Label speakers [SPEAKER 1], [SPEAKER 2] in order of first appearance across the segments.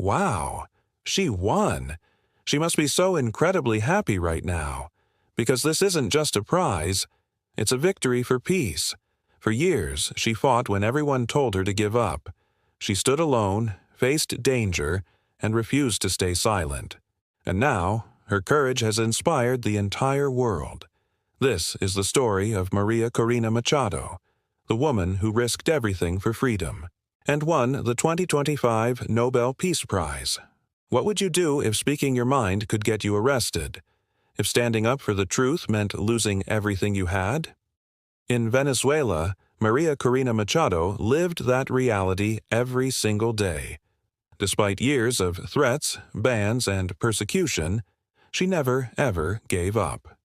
[SPEAKER 1] Wow, she won! She must be so incredibly happy right now, because this isn't just a prize, it's a victory for peace. For years, she fought when everyone told her to give up. She stood alone, faced danger, and refused to stay silent. And now, her courage has inspired the entire world. This is the story of María Corina Machado, the woman who risked everything for freedom, and won the 2025 Nobel Peace Prize. What would you do if speaking your mind could get you arrested? If standing up for the truth meant losing everything you had? In Venezuela, María Corina Machado lived that reality every single day. Despite years of threats, bans, and persecution, she never, ever gave up.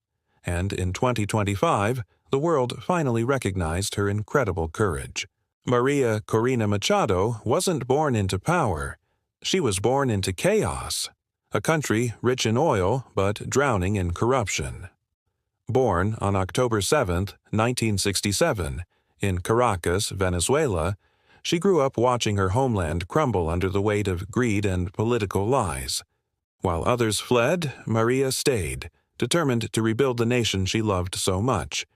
[SPEAKER 1] And in 2025, the world finally recognized her incredible courage. María Corina Machado wasn't born into power. She was born into chaos, a country rich in oil but drowning in corruption. Born on October 7, 1967, in Caracas, Venezuela, she grew up watching her homeland crumble under the weight of greed and political lies. While others fled, María stayed, determined to rebuild the nation she loved so much.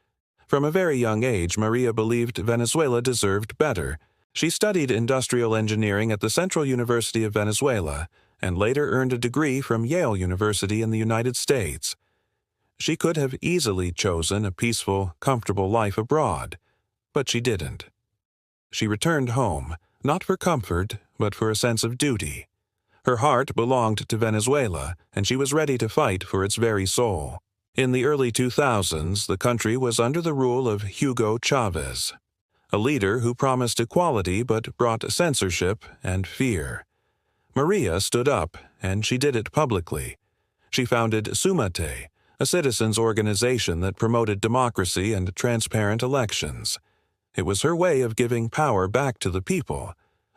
[SPEAKER 1] From a very young age, María believed Venezuela deserved better. She studied industrial engineering at the Central University of Venezuela and later earned a degree from Yale University in the United States. She could have easily chosen a peaceful, comfortable life abroad, but she didn't. She returned home, not for comfort, but for a sense of duty. Her heart belonged to Venezuela, and she was ready to fight for its very soul. In the early 2000s, the country was under the rule of Hugo Chavez, a leader who promised equality but brought censorship and fear. María stood up, and she did it publicly. She founded Sumate, a citizens' organization that promoted democracy and transparent elections. It was her way of giving power back to the people,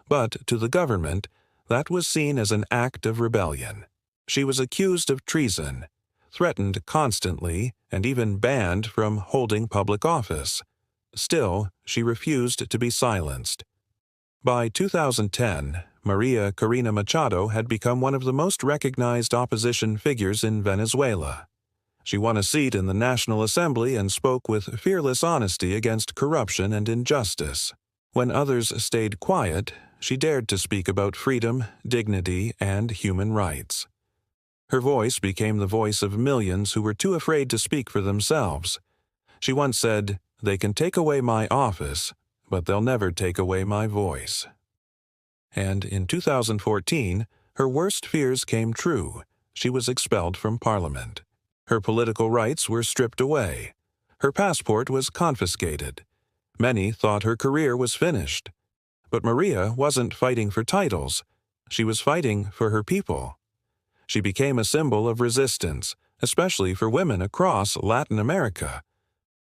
[SPEAKER 1] but to the government, that was seen as an act of rebellion. She was accused of treason, threatened constantly, and even banned from holding public office. Still, she refused to be silenced. By 2010, María Corina Machado had become one of the most recognized opposition figures in Venezuela. She won a seat in the National Assembly and spoke with fearless honesty against corruption and injustice. When others stayed quiet, she dared to speak about freedom, dignity, and human rights. Her voice became the voice of millions who were too afraid to speak for themselves. She once said, "They can take away my office, but they'll never take away my voice." And in 2014, her worst fears came true. She was expelled from Parliament. Her political rights were stripped away. Her passport was confiscated. Many thought her career was finished. But María wasn't fighting for titles. She was fighting for her people. She became a symbol of resistance, especially for women across Latin America.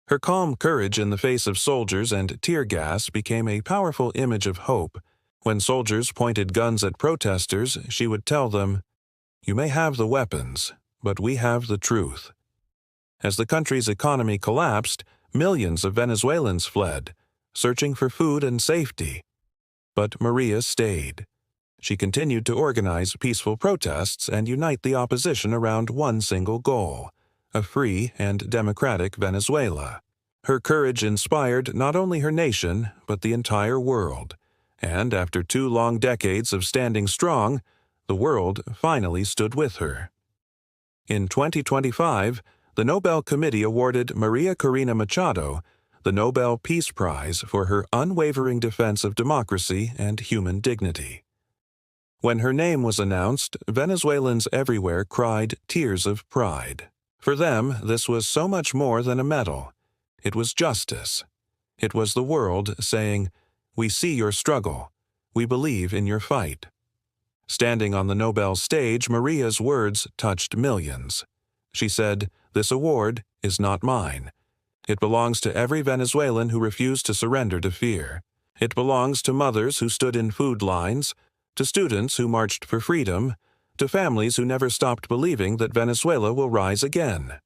[SPEAKER 1] Her calm courage in the face of soldiers and tear gas became a powerful image of hope. When soldiers pointed guns at protesters, she would tell them, "You may have the weapons, but we have the truth." As the country's economy collapsed, millions of Venezuelans fled, searching for food and safety. But María stayed. She continued to organize peaceful protests and unite the opposition around one single goal: a free and democratic Venezuela. Her courage inspired not only her nation, but the entire world. And after 2 long decades of standing strong, the world finally stood with her. In 2025, the Nobel Committee awarded María Corina Machado the Nobel Peace Prize for her unwavering defense of democracy and human dignity. When her name was announced, Venezuelans everywhere cried tears of pride. For them, this was so much more than a medal. It was justice. It was the world saying, "We see your struggle. We believe in your fight." Standing on the Nobel stage, Maria's words touched millions. She said, "This award is not mine. It belongs to every Venezuelan who refused to surrender to fear. It belongs to mothers who stood in food lines, to students who marched for freedom, to families who never stopped believing that Venezuela will rise again."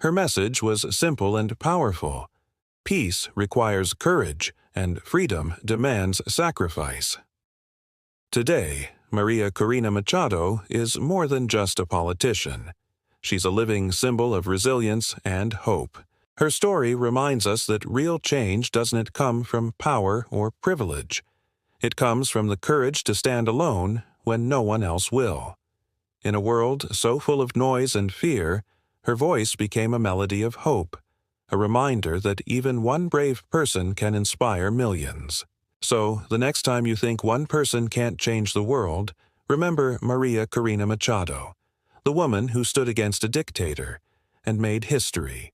[SPEAKER 1] Her message was simple and powerful. Peace requires courage, and freedom demands sacrifice. Today, María Corina Machado is more than just a politician. She's a living symbol of resilience and hope. Her story reminds us that real change doesn't come from power or privilege. It comes from the courage to stand alone when no one else will. In a world so full of noise and fear, her voice became a melody of hope, a reminder that even one brave person can inspire millions. So, the next time you think one person can't change the world, remember María Corina Machado, the woman who stood against a dictator and made history.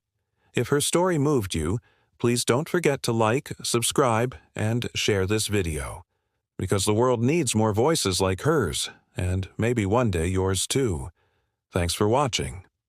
[SPEAKER 1] If her story moved you, please don't forget to like, subscribe, and share this video. Because the world needs more voices like hers, and maybe one day yours too. Thanks for watching.